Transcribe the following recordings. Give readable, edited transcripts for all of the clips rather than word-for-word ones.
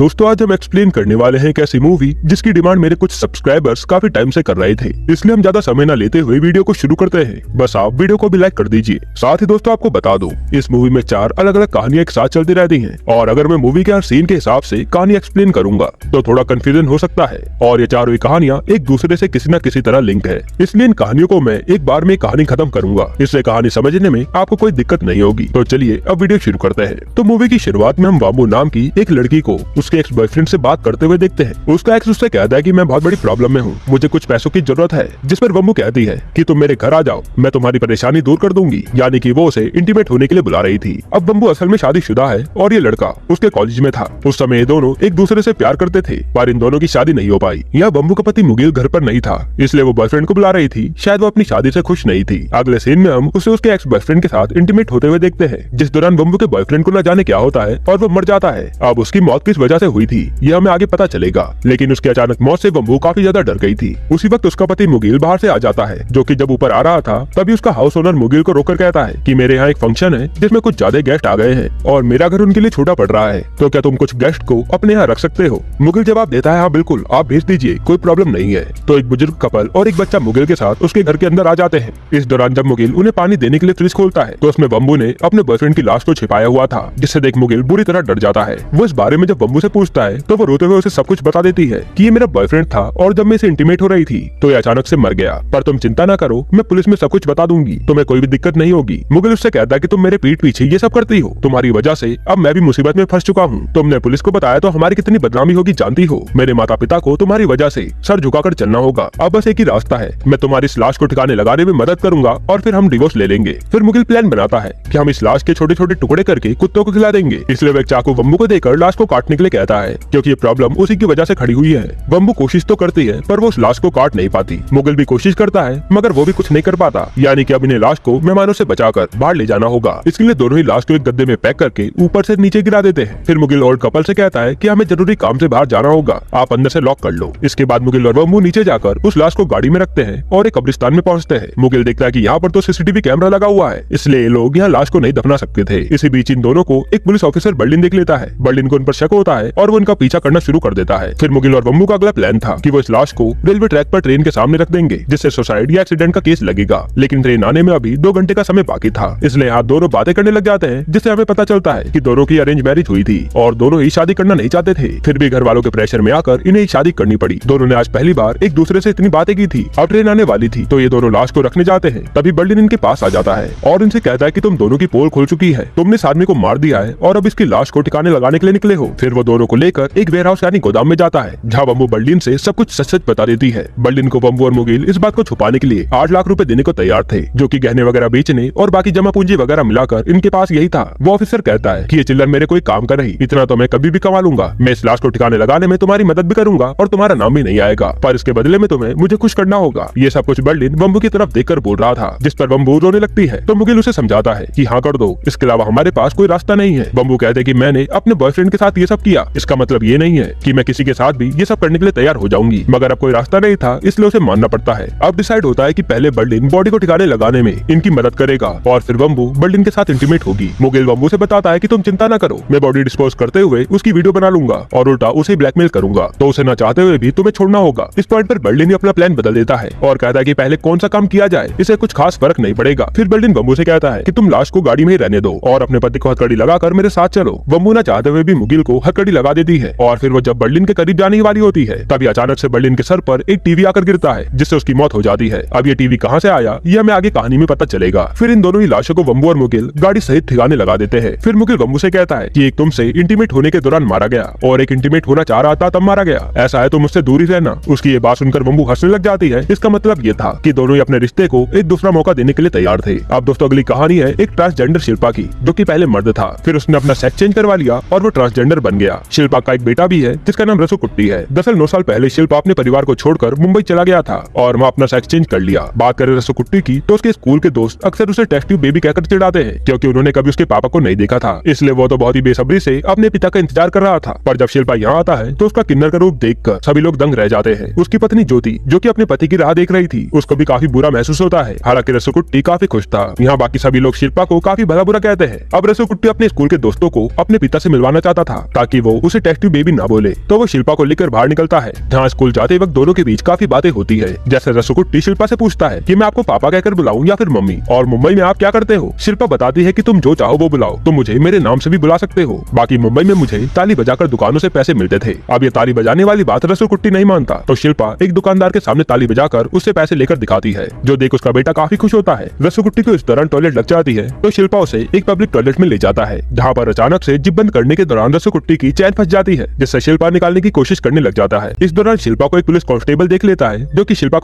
दोस्तों आज हम एक्सप्लेन करने वाले हैं एक ऐसी मूवी जिसकी डिमांड मेरे कुछ सब्सक्राइबर्स काफी टाइम से कर रहे थे, इसलिए हम ज्यादा समय न लेते हुए वीडियो को शुरू करते हैं। बस आप वीडियो को भी लाइक कर दीजिए। साथ ही दोस्तों आपको बता दूं, इस मूवी में 4 अलग अलग कहानियां एक साथ चलती रहती हैं और अगर मैं मूवी के हर सीन के हिसाब से कहानी एक्सप्लेन करूंगा तो थोड़ा कंफ्यूजन हो सकता है और ये चारों कहानियां एक दूसरे से किसी न किसी तरह लिंक है, इसलिए इन कहानियों को मैं एक बार में कहानी खत्म करूंगा। इससे कहानी समझने में आपको कोई दिक्कत नहीं होगी। तो चलिए अब वीडियो शुरू करते हैं। तो मूवी की शुरुआत में हम वामू नाम की एक लड़की को उसके एक्स बॉयफ्रेंड से बात करते हुए देखते हैं। उसका एक्स उससे कहता है कि मैं बहुत बड़ी प्रॉब्लम में हूँ, मुझे कुछ पैसों की जरूरत है, जिस पर वम्बू कहती है कि तुम मेरे घर आ जाओ, मैं तुम्हारी परेशानी दूर कर दूंगी। यानी कि वो उसे इंटीमेट होने के लिए बुला रही थी। अब वम्बू असल में शादीशुदा है और ये लड़का उसके कॉलेज में था। उस समय ये दोनों एक दूसरे से प्यार करते थे, पर इन दोनों की शादी नहीं हो पाई। यह वम्बू का पति मुगिल घर पर नहीं था, इसलिए वो बॉयफ्रेंड को बुला रही थी। शायद वो अपनी शादी से खुश नहीं थी। अगले सीन में हम उसे उसके एक्स बॉयफ्रेंड के साथ इंटीमेट होते हुए देखते हैं, जिस दौरान वम्बू के बॉयफ्रेंड को न जाने क्या होता है और वो मर जाता है। अब उसकी मौत किस वजह से हुई थी यह हमें आगे पता चलेगा, लेकिन उसकी अचानक मौत से वम्बू काफी ज्यादा डर गई थी। उसी वक्त उसका पति मुगिल बाहर से आ जाता है, जो कि जब ऊपर आ रहा था तभी उसका हाउस ओनर मुगिल को रोककर कहता है कि मेरे यहाँ एक फंक्शन है जिसमें कुछ ज्यादा गेस्ट आ गए हैं और मेरा घर उनके लिए छोटा पड़ रहा है, तो क्या तुम कुछ गेस्ट को अपने यहाँ रख सकते हो। मुगिल जवाब देता है हाँ बिल्कुल, आप भेज दीजिए, कोई प्रॉब्लम नहीं है। तो एक बुजुर्ग कपल और एक बच्चा मुगिल के साथ उसके घर के अंदर आ जाते हैं। इस दौरान जब मुगिल उन्हें पानी देने के लिए फ्रिज खोलता है तो उसमें वम्बू ने अपने बॉयफ्रेंड की लाश को छिपाया हुआ था, जिससे देख मुगिल बुरी तरह डर जाता है। वो इस बारे में जब वम्बू से पूछता है तो वो रोते हुए उसे सब कुछ बता देती है कि ये मेरा बॉयफ्रेंड था और जब मैं इसे इंटीमेट हो रही थी तो ये अचानक से मर गया, पर तुम चिंता ना करो, मैं पुलिस में सब कुछ बता दूंगी, तुम्हें कोई भी दिक्कत नहीं होगी। मुगिल उससे कहता है कि तुम मेरे पीठ पीछे ये सब करती हो, तुम्हारी वजह से अब मैं भी मुसीबत में फंस चुका हूँ। तुमने पुलिस को बताया तो हमारी कितनी बदनामी होगी जानती हो। मेरे माता पिता को तुम्हारी वजह से सर झुकाकर चलना होगा। अब बस एक ही रास्ता है, मैं तुम्हारी इस लाश को ठिकाने लगाने में मदद करूंगा और फिर हम डिवोर्स ले लेंगे। फिर मुगिल प्लान बनाता है कि हम इस लाश के छोटे छोटे टुकड़े करके कुत्तों को खिला देंगे। इसलिए वह चाकू वम्बू को देकर लाश को काटने के लिए कहता है, क्योंकि ये प्रॉब्लम उसी की वजह से खड़ी हुई है। वम्बू कोशिश तो करती है पर वो उस लाश को काट नहीं पाती। मुगिल भी कोशिश करता है मगर वो भी कुछ नहीं कर पाता। यानी कि अब इन्हें लाश को मेहमानों से बचाकर बाहर ले जाना होगा। इसके लिए दोनों ही लाश को एक गद्दे में पैक करके ऊपर से नीचे गिरा देते हैं। फिर मुगिल और कपल से कहता है कि हमें जरूरी काम से बाहर जाना होगा, आप अंदर से लॉक कर लो। इसके बाद मुगिल और वम्बू नीचे जाकर उस लाश को गाड़ी में रखते हैं और एक कब्रिस्तान में पहुंचते हैं। मुगिल देखता है कि यहाँ पर तो सीसीटीवी कैमरा लगा हुआ है, इसलिए लोग यहाँ लाश को नहीं दफना सकते थे। इसी बीच इन दोनों को एक पुलिस ऑफिसर बर्लिन देख लेता है। बर्लिन को उन पर शक होता है और वो इनका पीछा करना शुरू कर देता है। फिर मुगिल और वम्बू का अगला प्लान था कि वो इस लाश को रेलवे ट्रैक पर ट्रेन के सामने रख देंगे, जिससे सुसाइड या एक्सीडेंट का केस लगेगा। लेकिन ट्रेन आने में अभी 2 घंटे का समय बाकी था, इसलिए यहाँ दोनों बातें करने लग जाते हैं, जिससे हमें पता चलता है कि दोनों की अरेंज मैरिज हुई थी और दोनों ही शादी करना नहीं चाहते थे। फिर भी घर वालों के प्रेशर में आकर इन्हें शादी करनी पड़ी। दोनों ने आज पहली बार एक दूसरे से इतनी बातें की थी। अब ट्रेन आने वाली थी तो ये दोनों लाश को रखने जाते हैं। तभी बर्लिन इनके पास आ जाता है और इनसे कहता है कि तुम दोनों की पोल खुल चुकी है, तुमने इस आदमी को मार दिया है और अब इसकी लाश को ठिकाने लगाने के लिए निकले हो। फिर वो दोनों को लेकर एक वेयरहाउस यानी गोदाम में जाता है, जहाँ वम्बू बर्लिन से सब कुछ सच सच बता देती है। बर्लिन को वम्बू और मुगिल इस बात को छुपाने के लिए 8 लाख रुपए देने को तैयार थे, जो कि गहने वगैरह बेचने और बाकी जमा पूंजी वगैरह मिलाकर इनके पास यही था। वो ऑफिसर कहता है कि ये चिल्लर मेरे कोई काम का नहीं, इतना तो मैं कभी भी कमा लूंगा। मैं इस लाश को ठिकाने लगाने में तुम्हारी मदद भी करूंगा और तुम्हारा नाम भी नहीं आएगा, पर इसके बदले में तुम्हें मुझे खुश करना होगा। ये सब कुछ बर्लिन वम्बू की तरफ देखकर बोल रहा था, जिस पर वम्बू रोने लगती है। तो मुगिल उसे समझाता है कि हाँ कर दो, इसके अलावा हमारे पास कोई रास्ता नहीं है। वम्बू कहते हैं कि मैंने अपने बॉयफ्रेंड के साथ ये सब किया, इसका मतलब ये नहीं है कि मैं किसी के साथ भी ये सब करने के लिए तैयार हो जाऊंगी, मगर अब कोई रास्ता नहीं था, इसलिए उसे मानना पड़ता है। अब डिसाइड होता है कि पहले बर्लिन बॉडी को ठिकाने लगाने में इनकी मदद करेगा और फिर वम्बू बर्लिन के साथ इंटीमेट होगी। मुगिल वम्बू से बताता है कि तुम चिंता न करो, मैं बॉडी डिस्पोज करते हुए उसकी वीडियो बना लूंगा और उल्टा उसे ब्लैकमेल करूंगा, तो उसे न चाहते हुए भी तुम्हें छोड़ना होगा। इस पॉइंट पर बर्लिन ही अपना प्लान बदल देता है और कहता है कि पहले कौन सा काम किया जाए, इसे कुछ खास फर्क नहीं पड़ेगा। फिर बर्लिन वम्बू से कहता है कि तुम लाश को गाड़ी में ही रहने दो और अपने पति को हथकड़ी लगाकर मेरे साथ चलो। वम्बू न चाहते हुए भी मुगिल को हथकड़ी लगा देती है और फिर वो जब बर्लिन के करीब जाने ही वाली होती है तभी अचानक से बर्लिन के सर पर एक टीवी आकर गिरता है, जिससे उसकी मौत हो जाती है। अब ये टीवी कहाँ से आया ये हमें आगे कहानी में पता चलेगा। फिर इन दोनों ही लाशों को वम्बू और मुगिल गाड़ी सहित ठिकाने लगा देते हैं। फिर मुगिल वम्बू से कहता है कि एक तुमसे इंटीमेट होने के दौरान मारा गया और एक इंटीमेट होना चाह रहा था तब मारा गया, ऐसा है तो मुझसे दूर ही रहना। उसकी ये बात सुनकर वम्बू हंसने लग जाती है। इसका मतलब ये था कि दोनों ही अपने रिश्ते को एक दूसरा मौका देने के लिए तैयार थे। अब दोस्तों अगली कहानी है एक ट्रांसजेंडर शिल्पा की, जो कि पहले मर्द था, फिर उसने अपना सेक्स चेंज करवा लिया और वो ट्रांसजेंडर बन गया। शिल्पा का एक बेटा भी है जिसका नाम रसू कुट्टी है। दरअसल 9 साल पहले शिल्पा अपने परिवार को छोड़कर मुंबई चला गया था और वहाँ अपना सेक्स चेंज कर लिया। बात करें रसू कुट्टी की तो उसके स्कूल के दोस्त अक्सर उसे टेस्ट ट्यूब बेबी कहकर चिढ़ाते हैं, क्योंकि उन्होंने कभी उसके पापा को नहीं देखा था, इसलिए वो तो बहुत ही बेसब्री से अपने पिता का इंतजार कर रहा था। पर जब शिल्पा यहाँ आता है तो उसका किन्नर का रूप देखकर सभी लोग दंग रह जाते हैं। उसकी पत्नी ज्योति, जो कि अपने पति की राह देख रही थी, उसको भी काफी बुरा महसूस होता है। हालांकि रसू कुट्टी काफी खुश था। यहाँ बाकी सभी लोग शिल्पा को काफी भला बुरा कहते हैं। अब रसू कुट्टी अपने स्कूल के दोस्तों को अपने पिता से मिलवाना चाहता था ताकि वो वो उसे टेस्ट ट्यूब बेबी ना बोले तो वो शिल्पा को लेकर बाहर निकलता है, जहाँ स्कूल जाते वक्त दोनों के बीच काफी बातें होती है। जैसे रसूकुट्टी शिल्पा से पूछता है कि मैं आपको पापा कहकर बुलाऊं या फिर मम्मी, और मुंबई में आप क्या करते हो। शिल्पा बताती है कि तुम जो चाहो वो बुलाओ, तुम मुझे मेरे नाम से भी बुला सकते हो। बाकी मुंबई में मुझे ताली बजाकर दुकानों से पैसे मिलते थे। अब ये ताली बजाने वाली बात रसूकुट्टी नहीं मानता, तो शिल्पा एक दुकानदार के सामने ताली बजाकर उससे पैसे लेकर दिखाती है, जो देख उसका बेटा काफी खुश होता है। रसूकुट्टी को इस दौरान टॉयलेट लग जाती है, तो शिल्पा उसे एक पब्लिक टॉयलेट में ले जाता है, जहाँ पर अचानक से जिप बंद करने के दौरान रसूकुट्टी की चैन फंस जाती है, जिससे शिल्पा निकालने की कोशिश करने लग जाता है। इस दौरान शिल्पा को एक पुलिस कांस्टेबल देख लेता है, जो कि शिल्पा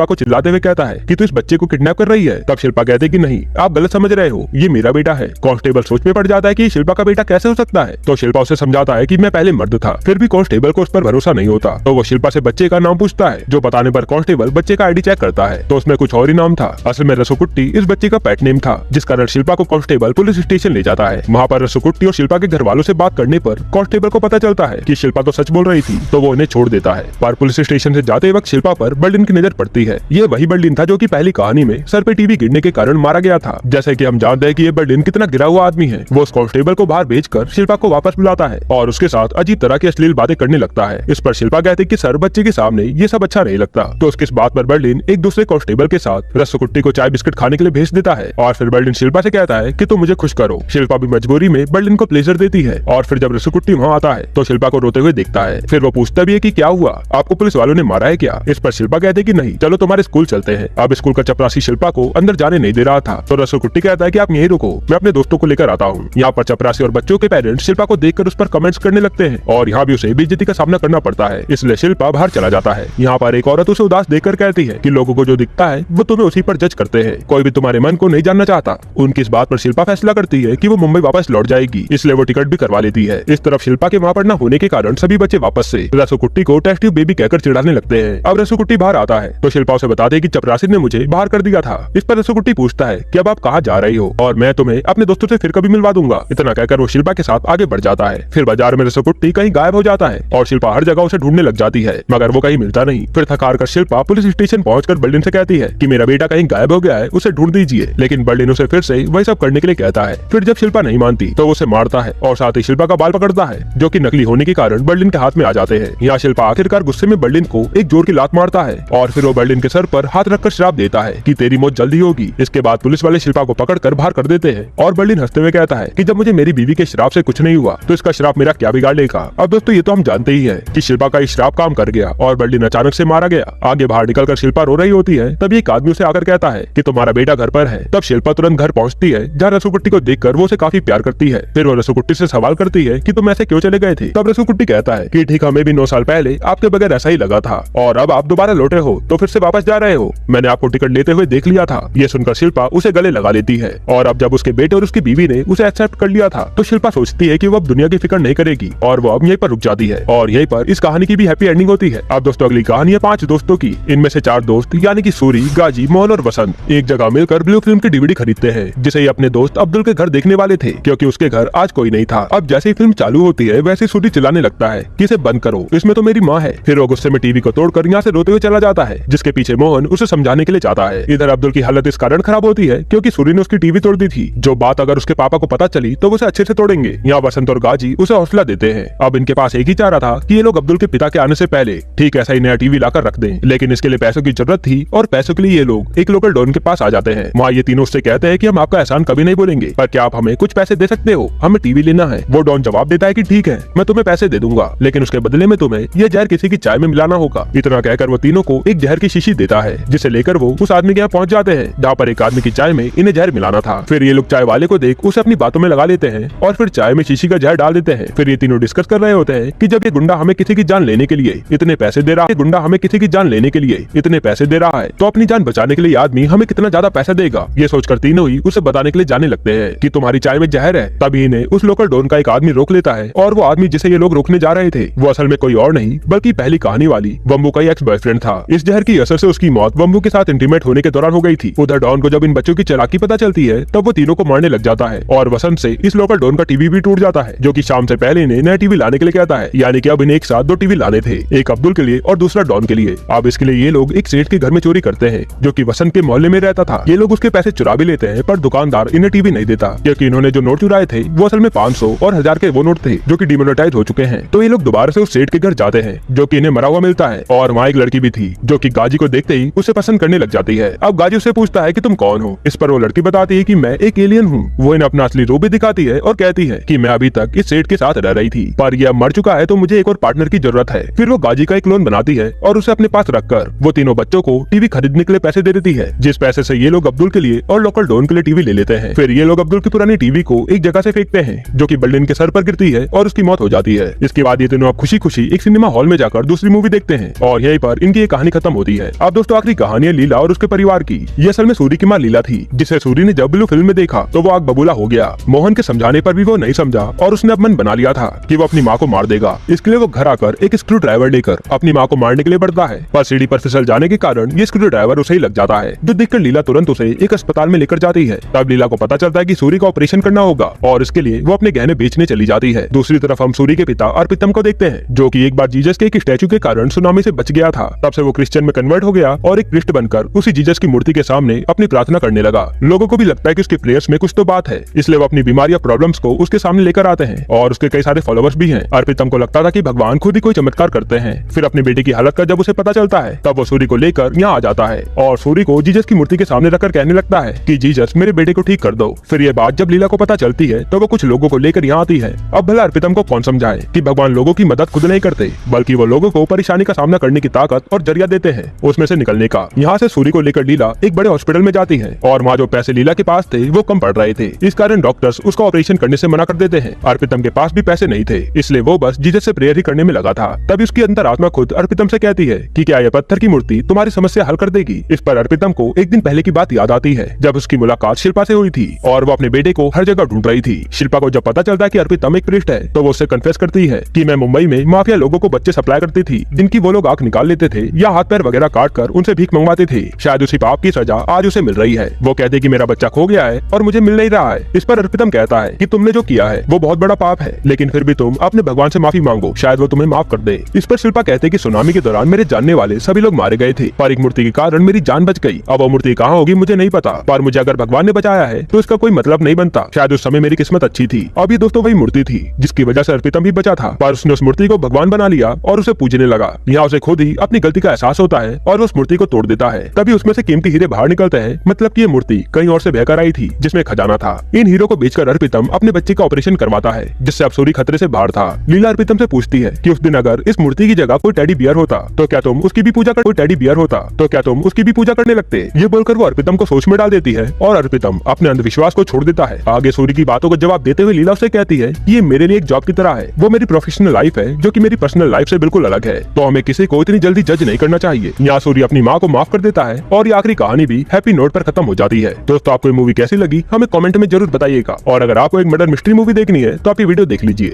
को चिल्लाते हुए कहता है कि तू इस बच्चे को किडनैप कर रही है। तब शिल्पा कहते कि नहीं, आप गलत समझ रहे हो, ये मेरा बेटा है। कांस्टेबल सोच में पड़ जाता है कि शिल्पा का बेटा कैसे हो सकता है, तो शिल्पा उसे समझाता है कि मैं पहले मर्द था। फिर भी कांस्टेबल को उस पर भरोसा नहीं होता, तो वो शिल्पा से बच्चे का नाम पूछता है, जो बताने पर कांस्टेबल बच्चे का आईडी चेक करता है, तो उसमें कुछ और ही नाम था। असल में रसूकुट्टी इस बच्चे का पेट नेम था, जिस कारण शिल्पा को कांस्टेबल पुलिस स्टेशन ले जाता है। वहाँ पर रसूकुट्टी और शिल्पा के घर वालों से बात करने पर कांस्टेबल को पता चलता है कि शिल्पा तो सच बोल रही थी, तो वो उन्हें छोड़ देता है। पर पुलिस स्टेशन से जाते वक्त शिल्पा पर बर्लिन की नजर पड़ती है। ये वही बर्लिन था जो कि पहली कहानी में सर पे टीवी गिरने के कारण मारा गया था। जैसे कि हम जानते हैं कि ये बर्लिन कितना गिरा हुआ आदमी है। वो उस कांस्टेबल को बाहर भेजकर शिल्पा को वापस बुलाता है और उसके साथ अजीब तरह की अश्लील बातें करने लगता है। इस पर शिल्पा कहती है कि सर, बच्चे के सामने ये सब अच्छा नहीं लगता। तो उसकी इस बात पर बर्लिन एक दूसरे कांस्टेबल के साथ रसूकुट्टी को चाय बिस्किट खाने के लिए भेज देता है, और फिर बर्लिन शिल्पा से कहता है कि तुम मुझे खुश करो। शिल्पा भी मजबूरी में बर्लिन को प्लेजर देती है, और फिर जब रसूकुट्टी वहाँ आता है तो शिल्पा को रोते हुए देखता है। फिर वो पूछता भी है कि क्या हुआ, आपको पुलिस वालों ने मारा है क्या। इस पर शिल्पा कहते कि नहीं, चलो तुम्हारे स्कूल चलते हैं। अब स्कूल का चपरासी शिल्पा को अंदर जाने नहीं दे रहा था, तो रसूकुट्टी कहता है कि आप यहीं रुको, मैं अपने दोस्तों को लेकर आता हूँ। यहाँ पर चपरासी और बच्चों के पेरेंट्स शिल्पा को देखकर उस पर कमेंट्स करने लगते हैं, और यहाँ भी उसे बेइज्जती का सामना करना पड़ता है, इसलिए शिल्पा बाहर चला जाता है। यहाँ पर एक औरत उसे उदास देखकर कहती है कि लोगों को जो दिखता है वो तुम्हें उसी पर जज करते हैं, कोई भी तुम्हारे मन को नहीं जानना चाहता। उनकी इस बात पर शिल्पा फैसला करती है कि वो मुंबई वापस लौट जाएगी, इसलिए वो टिकट भी करवा लेती है। इस तरफ शिल्पा के वहाँ पर न होने के कारण सभी बच्चे वापस से रसूकुट्टी को टेस्ट ट्यूब बेबी कहकर चिढ़ाने लगते हैं। अब रसूकुट्टी बाहर आता है तो शिल्पा उसे बताते कि चपरासी ने मुझे बाहर कर दिया था। इस पर रसूकुट्टी पूछता है कि अब आप कहाँ जा रही हो, और मैं तुम्हें अपने दोस्तों से फिर कभी मिलवा दूंगा। इतना कहकर वो शिल्पा के साथ आगे बढ़ जाता है। फिर बाजार में रसूकुट्टी कहीं गायब हो जाता है, और शिल्पा हर जगह उसे ढूंढने लग जाती है, मगर वो कहीं मिलता नहीं। फिर थकार कर शिल्पा पुलिस स्टेशन पहुंचकर बर्लिन से कहती है कि मेरा बेटा कहीं गायब हो गया है, उसे ढूंढ दीजिए। लेकिन बर्लिन उसे फिर से वही सब करने के लिए कहता है। फिर जब शिल्पा नहीं मानती तो उसे मारता है, और साथ ही शिल्पा का बाल पकड़ता है, जो कि नकली होने के कारण बर्लिन के हाथ में आ जाते हैं। यहाँ शिल्पा आखिरकार गुस्से में बर्लिन को एक जोर की लात मारता है, और फिर वो बर्लिन के सर पर हाथ रखकर श्राप देता है कि तेरी मौत जल्दी होगी। इसके बाद पुलिस वाले शिल्पा को पकड़कर बाहर कर देते हैं, और बर्लिन हंसते हुए कहता है कि जब मुझे मेरी बीवी के श्राप से कुछ नहीं हुआ तो इसका श्राप मेरा क्या बिगाड़ लेगा। अब दोस्तों ये तो हम जानते ही है कि शिल्पा का श्राप काम कर गया और बर्लिन अचानक से मारा गया। आगे बाहर निकलकर शिल्पा रो रही होती है, तभी एक आदमी उसे आकर कहता है कि तुम्हारा बेटा घर पर है। तब शिल्पा तुरंत घर पहुंचती है, जहाँ रसूकुट्टी को देखकर वो उसे काफी प्यार करती है। फिर वो रसूकुट्टी से सवाल करती है कि तुम ऐसे क्यों चले गए थे। तब रसूकुट्टी कहता है कि ठीक हमें भी 9 साल पहले आपके बगैर ऐसा ही लगा था, और अब आप दोबारा लौटे हो तो फिर से वापस जा रहे हो। मैंने आपको टिकट लेते हुए देख लिया था। ये सुनकर शिल्पा उसे गले लगा लेती है, और अब जब उसके बेटे और उसकी बीवी ने उसे एक्सेप्ट कर लिया था तो शिल्पा सोचती है कि वो अब दुनिया की फिक्र नहीं करेगी, और वो अब यहीं पर रुक जाती है। और यहीं पर इस कहानी की भी हैप्पी एंडिंग होती है। अब दोस्तों अगली कहानी है 5 दोस्तों की। इनमें से 4 दोस्त यानी कि सूरी, गाजी, मोहन और वसंत एक जगह मिलकर ब्लू फिल्म की डीवीडी खरीदते हैं, जिसे ये अपने दोस्त अब्दुल के घर देखने वाले थे, क्योंकि उसके घर आज कोई नहीं था। अब जैसे ही फिल्म चालू होती है वैसे सूरी चिल्लाने लगता है कि इसे बंद करो, इसमें तो मेरी माँ है। फिर वो गुस्से में टीवी को तोड़कर यहाँ से रोते हुए चला जाता है, जिसके पीछे मोहन उसे समझाने के लिए जाता है। इधर अब्दुल की हालत इस कारण खराब होती है क्योंकि सूरी ने उसकी टीवी तोड़ दी थी, जो बात अगर उसके पापा को पता चली तो वो उसे अच्छे से तोड़ेंगे। यहाँ वसंत और गाजी उसे हौसला देते हैं। अब इनके पास एक ही चारा था कि ये लोग अब्दुल के पिता के आने से पहले ठीक ऐसा ही नया टीवी लाकर रख दें, लेकिन इसके लिए पैसों की जरूरत थी, और पैसों के लिए ये लोग एक लोकल डॉन के पास आ जाते हैं। वहाँ ये तीनों उससे कहते हैं कि हम आपका एहसान कभी नहीं बोलेंगे, पर क्या आप हमें कुछ पैसे दे सकते हो, हमें टीवी लेना है। वो डॉन जवाब देता है कि ठीक है, मैं तुम्हें पैसे दे दूंगा, लेकिन उसके बदले में तुम्हें ये जहर किसी की चाय में मिलाना होगा। इतना कहकर वो तीनों को एक जहर की शीशी देता है, जिसे लेकर वो उस आदमी के यहाँ पहुँच जाते हैं, जहाँ पर एक आदमी की चाय में इन्हें जहर मिलाना था। फिर ये लोग चाय वाले को देख उसे अपनी बातों में लगा लेते हैं, और फिर चाय में शीशी का जहर डाल देते हैं। फिर ये तीनों डिस्कस कर रहे होते हैं कि जब ये गुंडा हमें किसी की जान लेने के लिए इतने पैसे दे रहा है, गुंडा हमें किसी की जान लेने के लिए इतने पैसे दे रहा है, तो अपनी जान बचाने के लिए आदमी हमें कितना ज्यादा पैसा देगा। ये सोचकर तीनों ही उसे बताने के लिए जाने लगते हैं कि तुम्हारी चाय में जहर है। तभी इन्हें उस लोकल डॉन का एक आदमी रोक लेता है, और वो आदमी जिसे ये लोग रोकने जा रहे थे वो असल में कोई और नहीं बल्कि पहली कहानी वाली बम्बू का एक्स बॉयफ्रेंड था। इस जहर की असर से उसकी मौत बम्बू के साथ इंटीमेट होने के दौरान हो गई थी। उधर डॉन को जब इन बच्चों की चालाकी पता चलती है तब वो तीनों को मारने लग जाता है, और वसंत से इस लोकल डॉन का टीवी भी टूट जाता है, जो कि शाम से पहले इन्हें नया टीवी लाने के लिए कहता है। यानी कि अब इन्हें एक साथ 2 टीवी लाने थे, एक अब्दुल के लिए और दूसरा डॉन के लिए। अब इसके लिए ये लोग एक सेठ के घर में चोरी करते हैं, जो कि वसंत के मोहल्ले में रहता था। ये लोग उसके पैसे चुरा भी लेते हैं, पर दुकानदार इन्हें टीवी नहीं देता, क्योंकि इन्होंने जो नोट चुराया चुराए थे वो असल में 500 और 1000 के वो नोट थे जो कि डिमोनेटाइज हो चुके हैं। तो ये लोग दोबारा से उस सेठ के घर जाते हैं जो कि इन्हें मरा हुआ मिलता है और वहाँ एक लड़की भी थी जो कि गाजी को देखते ही उसे पसंद करने लग जाती है। अब गाजी उससे पूछता है कि तुम कौन हो। इस पर वो लड़की बताती है कि मैं एक एलियन हूँ। वो इन्हें अपना असली रूप भी दिखाती है और कहती है कि मैं अभी तक इस सेठ के साथ रह रही थी पर यह मर चुका है तो मुझे एक और पार्टनर की जरूरत है। फिर वो गाजी का एक क्लोन बनाती है और उसे अपने पास रखकर वो तीनों बच्चों को टीवी खरीदने के लिए पैसे दे देती है, जिस पैसे से ये लोग अब्दुल के लिए और लोकल डॉन के लिए टीवी ले लेते हैं। फिर ये लोग अब्दुल की पुरानी टीवी को एक जगह से फेंकते हैं जो कि बिल्डिंग के सर पर गिरती है और उसकी मौत हो जाती है। इसके बाद ये तीनों अब खुशी खुशी एक सिनेमा हॉल में जाकर दूसरी मूवी देखते हैं और यहीं पर इनकी ये कहानी खत्म होती है। अब दोस्तों आखिरी कहानी है लीला और उसके परिवार की। ये असल में सूरी की माँ लीला थी जिसे सूरी ने जब ब्लू फिल्म में देखा तो वो आग बबूला हो गया। मोहन के समझाने पर भी वो नहीं समझा और उसने अब मन बना लिया था कि वो अपनी माँ को मार देगा। इसके लिए वो घर आकर एक स्क्रू ड्राइवर लेकर अपनी माँ को मारने के लिए बढ़ता है पर सीढ़ी पर फिसल जाने के कारण ये स्क्रू ड्राइवर उसे ही लग जाता है, जो देखकर लीला तुरंत उसे एक अस्पताल में लेकर जाती है। तब लीला को पता चलता है कि सूरी का ऑपरेशन करना होगा और इसके लिए वो अपने गहने बेचने चली जाती है। दूसरी तरफ हम सूरी के पिता अर्पितम को देखते हैं जो कि एक बार जीसस के एक स्टैचू के कारण सुनामी से बच गया था। तब से वो क्रिश्चियन में कन्वर्ट हो गया और एक प्रीस्ट बनकर उसी जीसस की मूर्ति के सामने अपनी प्रार्थना करने लगा। लोगों को भी लगता है कि उसके प्रेयर्स में कुछ तो बात है, इसलिए वो अपनी बीमारी या प्रॉब्लम्स को उसके सामने लेकर आते हैं और उसके कई सारे फॉलोअर्स भी हैं। अर्पितम को लगता था कि भगवान खुद ही कोई चमत्कार करते हैं। फिर अपनी बेटी की हालत का जब उसे पता चलता है तब वो सूरी को लेकर यहाँ आ जाता है और सूरी को जीसस की मूर्ति के सामने रखकर कहने लगता है कि जीसस मेरे बेटे को ठीक कर दो। फिर ये बात जब लीला को पता चलती है तो वो कुछ लोगों को लेकर यहाँ आती है। अब भला अर्पितम को कौन समझाए कि भगवान लोगों की मदद खुद नहीं करते बल्कि वो लोगों को परेशानी का सामना करने की ताकत और जरिया देते हैं उसमें से निकलने का। यहाँ से सूरी को लेकर लीला एक बड़े हॉस्पिटल में जाती है और वहाँ जो पैसे लीला के पास थे वो कम पड़ रहे थे, इस कारण डॉक्टर्स उसका ऑपरेशन करने से मना कर देते हैं। अर्पितम के पास भी पैसे नहीं थे इसलिए वो बस जीसस से प्रेयर ही करने में लगा था। तभी उसकी अंतरात्मा खुद अर्पितम से कहती है कि क्या यह पत्थर की मूर्ति तुम्हारी समस्या हल कर देगी। इस पर अर्पितम को एक दिन पहले की बात याद आती है जब उसकी मुलाकात शिल्पा से हुई थी और वो अपने बेटे को हर जगह ढूंढ रही थी। शिल्पा को जब पता चलता है कि अर्पितम एक प्रीस्ट है तो वो उससे कन्फेस करती है कि मैं मुंबई में माफिया लोगों को बच्चे सप्लाई करती थी जिनकी वो लोग आंख निकाल लेते थे या हाथ पैर वगैरह काट कर उनसे भीख मंगवाते थे। शायद उसी पाप की सजा आज उसे मिल रही है। वो कहते कि मेरा बच्चा खो गया है और मुझे मिल नहीं रहा है। इस पर अर्पितम कहता है कि तुमने जो किया है वो बहुत बड़ा पाप है लेकिन फिर भी तुम अपने भगवान से माफी मांगो, शायद वो तुम्हें माफ कर दे। इस पर शिल्पा कहते कि सुनामी के दौरान मेरे जानने वाले सभी लोग मारे गए थे पर एक मूर्ति के कारण मेरी जान बच गई। अब वो मूर्ति कहाँ होगी मुझे नहीं पता पर मुझे अगर भगवान ने बचाया है तो इसका कोई मतलब नहीं बनता। शायद उस समय मेरी किस्मत अच्छी थी। अब ये दोस्तों वही मूर्ति थी जिसकी वजह से अर्पितम भी बचा था पर उसने उस मूर्ति को भगवान बना लिया और उसे पूजने लगा। यहाँ उसे खुद ही अपनी गलती का एहसास होता है और उस मूर्ति को तोड़ देता है। तभी उसमें से कीमती हीरे बाहर निकलते हैं, मतलब कि ये मूर्ति कहीं और से बहकर आई थी जिसमें खजाना था। इन हीरो को बेचकर अर्पितम अपने बच्चे का ऑपरेशन करवाता है जिससे अब सूरी खतरे से बाहर था। लीला अर्पितम से पूछती है कि उस दिन अगर इस मूर्ति की जगह कोई टेडी बियर होता तो क्या तुम उसकी भी पूजा करने लगते। ये बोलकर वो अर्पितम को सोच में डाल देती है और अर्पितम अपने अंधविश्वास को छोड़ देता है। आगे सूरी की बातों को जवाब देते हुए लीला उसे कहती है कि ये मेरे लिए एक जॉब की तरह है, वो मेरी प्रोफेशनल लाइफ है जो कि मेरी पर्सनल लाइफ से बिल्कुल अलग है, तो हमें किसी को इतनी जल्दी जज नहीं करना चाहिए। यहाँ सूरी अपनी माँ को माफ कर देता है और ये आखिरी कहानी भी हैप्पी नोट पर खत्म हो जाती है। दोस्तों आपको ये मूवी कैसी लगी हमें कमेंट में जरूर बताइएगा और अगर आपको एक मर्डर मिस्ट्री मूवी देखनी है तो आप ये वीडियो देख लीजिए।